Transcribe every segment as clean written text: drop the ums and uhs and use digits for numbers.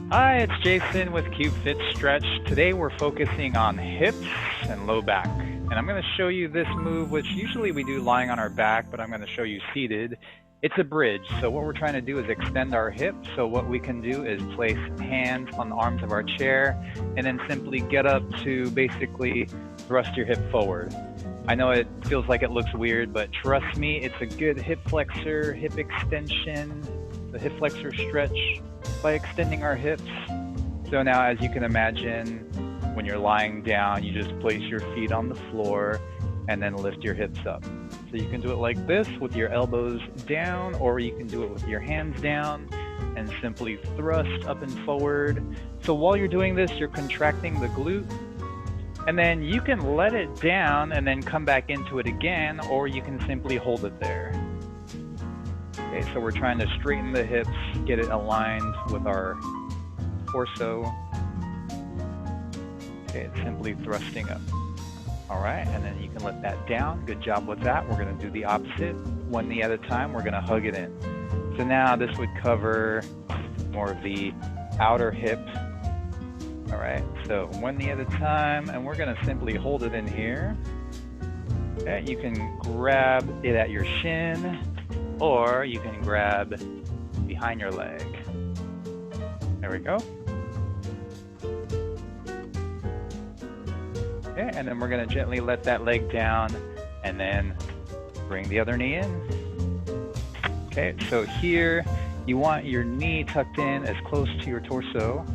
Hi, it's Jason with CubeFit Stretch. Today we're focusing on hips and low back. And I'm going to show you this move, which usually we do lying on our back, but I'm going to show you seated. It's a bridge. So what we're trying to do is extend our hips. So what we can do is place hands on the arms of our chair and then simply get up to basically thrust your hip forward. I know it feels like it looks weird, but trust me, it's a good hip flexor, hip extension, the hip flexor stretch by extending our hips. So now, as you can imagine, when you're lying down, you just place your feet on the floor and then lift your hips up. So you can do it like this with your elbows down, or you can do it with your hands down and simply thrust up and forward. So while you're doing this, you're contracting the glute, and then you can let it down and then come back into it again, or you can simply hold it there. Okay, so we're trying to straighten the hips, get it aligned with our torso. Okay, it's simply thrusting up. All right, and then you can let that down. Good job with that. We're gonna do the opposite. One knee at a time, we're gonna hug it in. So now this would cover more of the outer hip. All right, so one knee at a time, and we're gonna simply hold it in here. Okay, you can grab it at your shin, or you can grab behind your leg. There we go. Okay, and then we're gonna gently let that leg down and then bring the other knee in. Okay, so here you want your knee tucked in as close to your torso.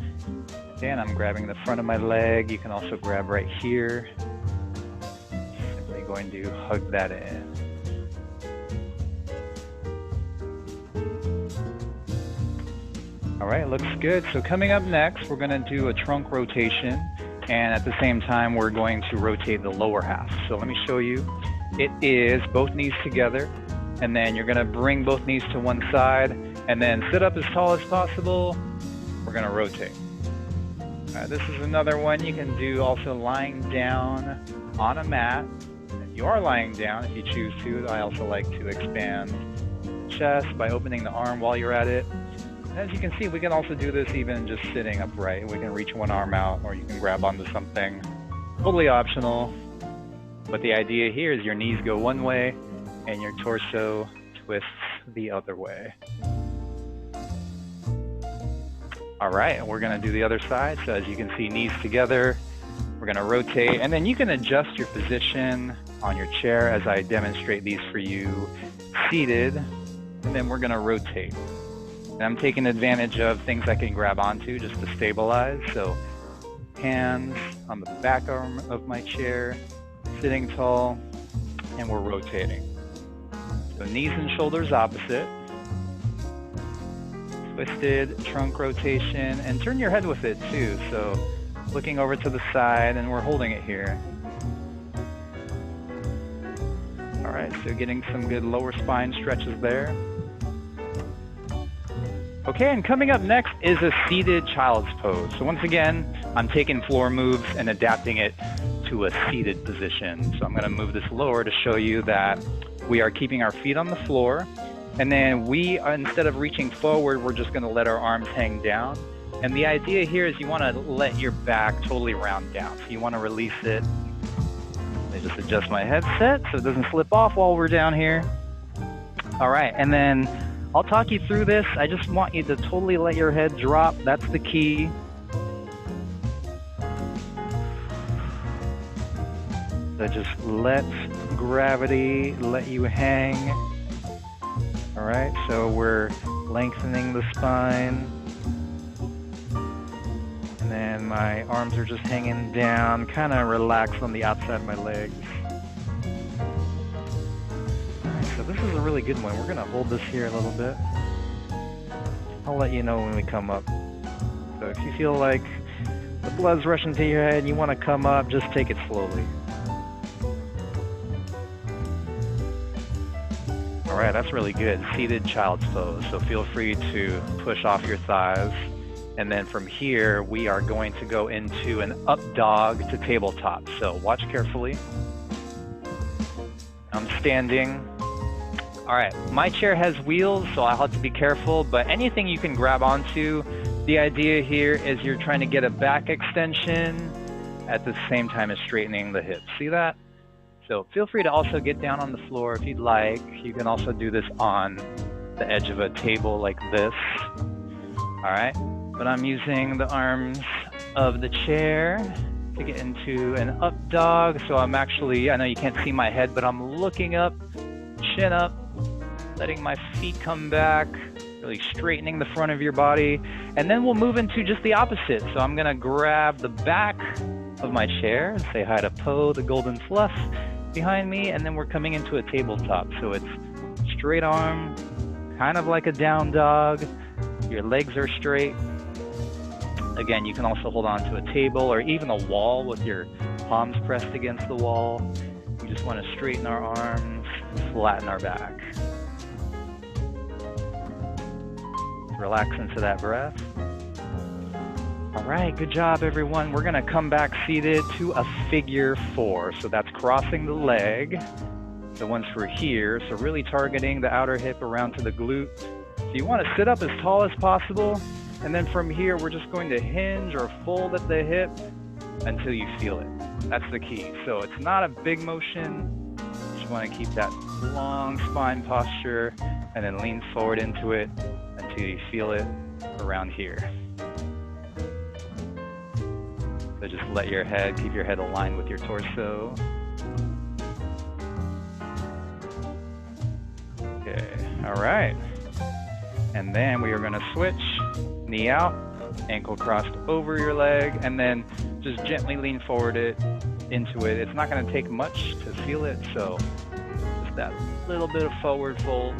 And I'm grabbing the front of my leg. You can also grab right here. Simply going to hug that in. All right, looks good. So coming up next, we're gonna do a trunk rotation, and at the same time, we're going to rotate the lower half. So let me show you. It is both knees together, and then you're gonna bring both knees to one side, and then sit up as tall as possible. We're gonna rotate. This is another one you can do also lying down on a mat. If you are lying down, if you choose to, I also like to expand chest by opening the arm while you're at it. And as you can see, we can also do this even just sitting upright. We can reach one arm out, or you can grab onto something. Totally optional. But the idea here is your knees go one way and your torso twists the other way. All right, and we're gonna do the other side. So as you can see, knees together, we're gonna rotate, and then you can adjust your position on your chair as I demonstrate these for you seated, and then we're gonna rotate. And I'm taking advantage of things I can grab onto just to stabilize. So hands on the back arm of my chair, sitting tall, and we're rotating. So knees and shoulders opposite. Twisted trunk rotation, and turn your head with it too. So looking over to the side, and we're holding it here. All right, so getting some good lower spine stretches there. Okay, and coming up next is a seated child's pose. So once again, I'm taking floor moves and adapting it to a seated position. So I'm gonna move this lower to show you that we are keeping our feet on the floor. And then we, instead of reaching forward, we're just gonna let our arms hang down. And the idea here is you wanna let your back totally round down. So you wanna release it. Let me just adjust my headset so it doesn't slip off while we're down here. All right, and then I'll talk you through this. I just want you to totally let your head drop. That's the key. So just let gravity let you hang. All right, so we're lengthening the spine. And then my arms are just hanging down, kind of relaxed on the outside of my legs. All right, so this is a really good one. We're gonna hold this here a little bit. I'll let you know when we come up. So if you feel like the blood's rushing to your head and you wanna come up, just take it slowly. All right, that's really good. Seated child's pose. So feel free to push off your thighs. And then from here, we are going to go into an up dog to tabletop. So watch carefully. I'm standing. All right, my chair has wheels, so I'll have to be careful, but anything you can grab onto The idea here is you're trying to get a back extension at the same time as straightening the hips. See that? So feel free to also get down on the floor if you'd like. You can also do this on the edge of a table like this. All right, but I'm using the arms of the chair to get into an up dog. So I'm actually, I know you can't see my head, but I'm looking up, chin up, letting my feet come back, really straightening the front of your body. And then we'll move into just the opposite. So I'm gonna grab the back of my chair, say hi to Poe, the golden fluff behind me, and then we're coming into a tabletop. So it's straight arm, kind of like a down dog. Your legs are straight. Again, you can also hold on to a table or even a wall with your palms pressed against the wall. We just want to straighten our arms, flatten our back. Relax into that breath. All right, good job, everyone. We're gonna come back seated to a figure 4. So that's crossing the leg. The ones for here, so really targeting the outer hip around to the glute. So you want to sit up as tall as possible, and then from here we're just going to hinge or fold at the hip until you feel it. That's the key. So it's not a big motion. You just want to keep that long spine posture and then lean forward into it until you feel it around here. So just let your head, keep your head aligned with your torso. Okay, all right. And then we are gonna switch, knee out, ankle crossed over your leg, and then just gently lean forward into it. It's not gonna take much to feel it, so just that little bit of forward fold.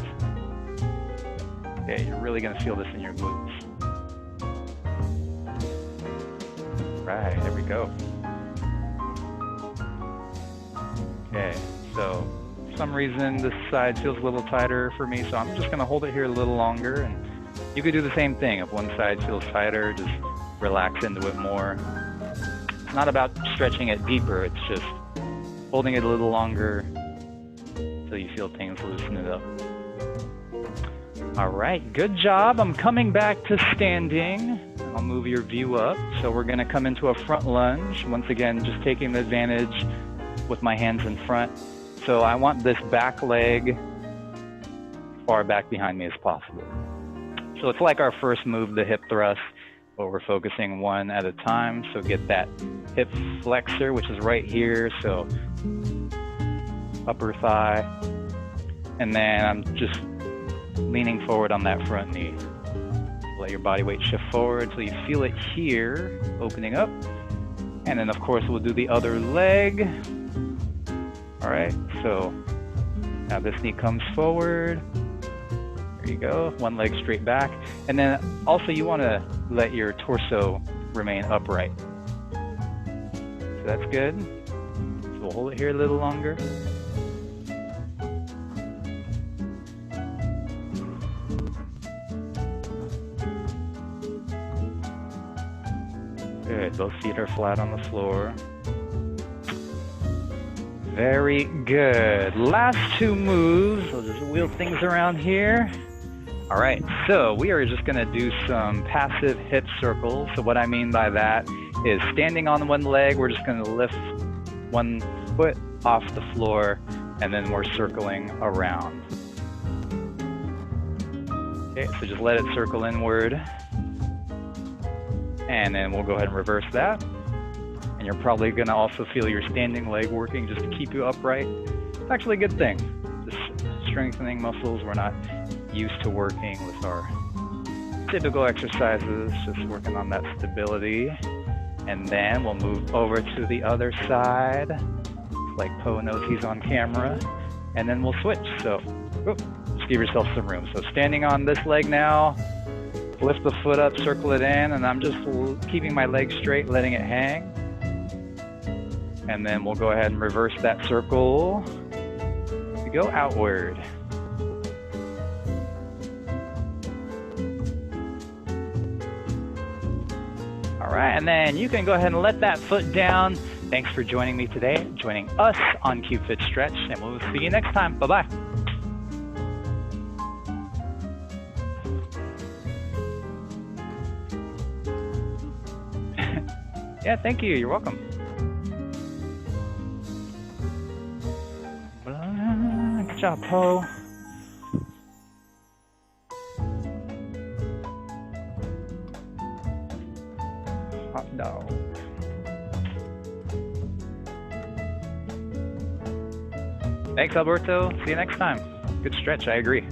Okay, you're really gonna feel this in your glutes. Right, there we go. Okay, so for some reason this side feels a little tighter for me, so I'm just gonna hold it here a little longer, and you could do the same thing. If one side feels tighter, just relax into it more. It's not about stretching it deeper, it's just holding it a little longer until you feel things loosen it up. All right, good job. I'm coming back to standing. I'll move your view up. So we're gonna come into a front lunge. Once again, just taking the advantage with my hands in front. So I want this back leg far back behind me as possible. So it's like our first move, the hip thrust, but we're focusing one at a time. So get that hip flexor, which is right here. So upper thigh. And then I'm just leaning forward on that front knee. Let your body weight shift forward so you feel it here, opening up. And then of course we'll do the other leg. All right, so now this knee comes forward. There you go, one leg straight back. And then also you wanna let your torso remain upright. So that's good. So we'll hold it here a little longer. Good, both feet are flat on the floor. Very good. Last two moves, we'll just wheel things around here. All right, so we are just gonna do some passive hip circles. So what I mean by that is standing on one leg, we're just gonna lift one foot off the floor, and then we're circling around. Okay, so just let it circle inward. And then we'll go ahead and reverse that. And you're probably gonna also feel your standing leg working just to keep you upright. It's actually a good thing. Just strengthening muscles we're not used to working with our typical exercises, just working on that stability. And then we'll move over to the other side. It's like Poe knows he's on camera. And then we'll switch. So, just give yourself some room. So standing on this leg now, lift the foot up, circle it in, and I'm just keeping my leg straight, letting it hang. And then we'll go ahead and reverse that circle to go outward. All right, and then you can go ahead and let that foot down. Thanks for joining me today, joining us on CubeFit Stretch, and we'll see you next time. Bye-bye. Yeah, thank you. You're welcome. Good job, Poe. Hot dog. Thanks, Alberto. See you next time. Good stretch, I agree.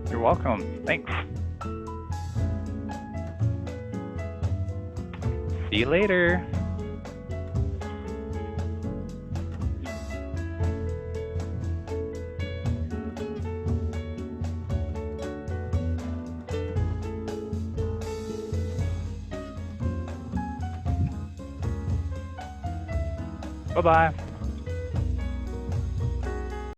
You're welcome. Thanks. See you later. Bye-bye.